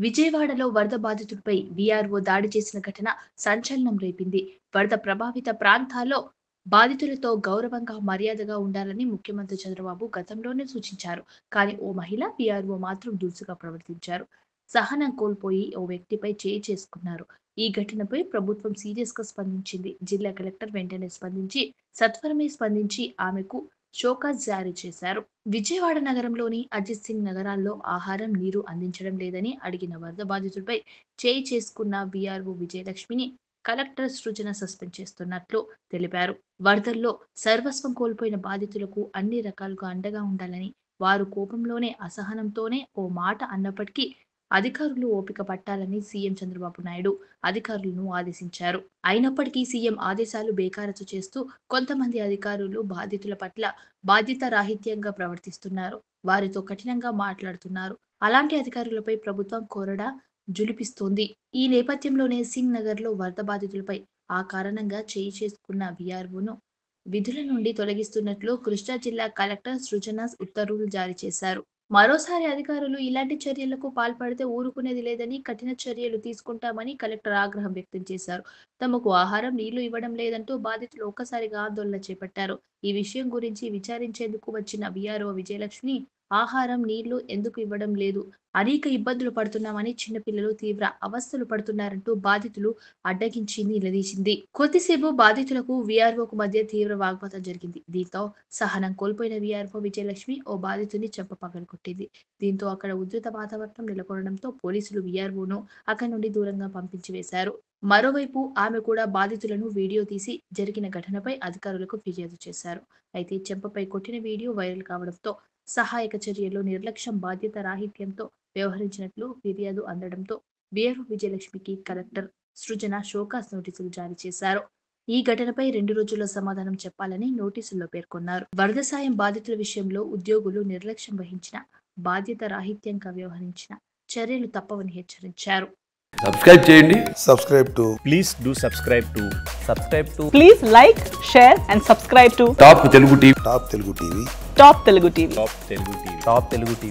విజయవాడలో వరద బాధితులపై వీఆర్ఓ దాడి చేసిన ఘటన సంచలనం రేపింది. వరద ప్రభావిత ప్రాంతాల్లో బాధితులతో గౌరవంగా, మర్యాదగా ఉండాలని ముఖ్యమంత్రి చంద్రబాబు గతంలోనే సూచించారు. కానీ ఓ మహిళ వీఆర్ఓ మాత్రం దురుసుగా ప్రవర్తించారు. సహనం కోల్పోయి ఓ వ్యక్తిపై చేయి చేసుకున్నారు. ఈ ఘటనపై ప్రభుత్వం సీరియస్ గా స్పందించింది. జిల్లా కలెక్టర్ వెంటనే స్పందించి ఆమెకు షోకాజ్ జారీ చేశారు. విజయవాడ నగరంలోని అజిత్ సింగ్ నగరాల్లో ఆహారం, నీరు అందించడం లేదని అడిగిన వరద బాధితులపై చేయి చేసుకున్న వీఆర్ఓ విజయలక్ష్మిని కలెక్టర్ సృజన సస్పెండ్ చేస్తున్నట్లు తెలిపారు. వరదల్లో సర్వస్వం కోల్పోయిన బాధితులకు అన్ని రకాలుగా అండగా ఉండాలని, వారు కోపంలోనే, అసహనంతోనే ఓ మాట అన్నప్పటికీ అధికారులు ఓపిక పట్టాలని సీఎం చంద్రబాబు నాయుడు అధికారులను ఆదేశించారు. అయినప్పటికీ సీఎం ఆదేశాలు బేఖాతరు చేస్తూ కొంతమంది అధికారులు బాధితుల పట్ల బాధ్యతారాహిత్యంగా ప్రవర్తిస్తున్నారు. వారితో కఠినంగా మాట్లాడుతున్నారు. అలాంటి అధికారులపై ప్రభుత్వం కొరడా జులిపిస్తోంది. ఈ నేపథ్యంలోనే సింగ్ నగర్లో వరద బాధితులపై ఆ కారణంగా చేయి చేసుకున్న వీఆర్ఓను విధుల నుండి తొలగిస్తున్నట్లు కృష్ణా జిల్లా కలెక్టర్ సృజన ఉత్తర్వులు జారీ చేశారు. మరోసారి అధికారులు ఇలాంటి చర్యలకు పాల్పడితే ఊరుకునేది లేదని, కఠిన చర్యలు తీసుకుంటామని కలెక్టర్ ఆగ్రహం వ్యక్తం చేశారు. తమకు ఆహారం, నీళ్లు ఇవ్వడం లేదంటూ బాధితులు ఒక్కసారిగా ఆందోళన చేపట్టారు. ఈ విషయం గురించి విచారించేందుకు వచ్చిన వీఆర్ఓ విజయలక్ష్మి ఆహారం, నీళ్లు ఎందుకు ఇవ్వడం లేదు, అనేక ఇబ్బందులు పడుతున్నామని, చిన్నపిల్లలు తీవ్ర అవస్థలు పడుతున్నారంటూ బాధితులు అడ్డగించి నిలదీసింది. కొద్దిసేపు బాధితులకు వీఆర్ఓకు మధ్య తీవ్ర వాగ్వాదం జరిగింది. దీంతో సహనం కోల్పోయిన వీఆర్ఓ విజయలక్ష్మి ఓ బాధితుని చెంప పగలగొట్టింది. దీంతో అక్కడ ఉద్రిక్త వాతావరణం నెలకొనడంతో పోలీసులు వీఆర్ఓను అక్కడి నుండి దూరంగా పంపించి వేశారు. మరోవైపు ఆమె కూడా బాధితులను వీడియో తీసి జరిగిన ఘటనపై అధికారులకు ఫిర్యాదు చేశారు. అయితే చెంపపై కొట్టిన వీడియో వైరల్ కావడంతో సహాయక చర్యల్లో నిర్లక్ష్యం, బాధ్యత రాహిత్యంతో వ్యవహరించినట్లు ఫిర్యాదు అందడంతో వీఆర్ఓ విజయలక్ష్మికి కలెక్టర్ సృజన షోకాజ్ నోటీసులు జారీ చేశారు. ఈ ఘటనపై 2 రోజుల్లో సమాధానం చెప్పాలని నోటీసుల్లో పేర్కొన్నారు. వరద సాయం బాధితుల విషయంలో ఉద్యోగులు నిర్లక్ష్యం వహించిన, బాధ్యత రాహిత్యంగా వ్యవహరించిన చర్యలు తప్పవని హెచ్చరించారు. సబ్స్క్రైబ్ చేయండి. Please do subscribe to. Please like, share and subscribe to top Telugu TV. Top Telugu TV.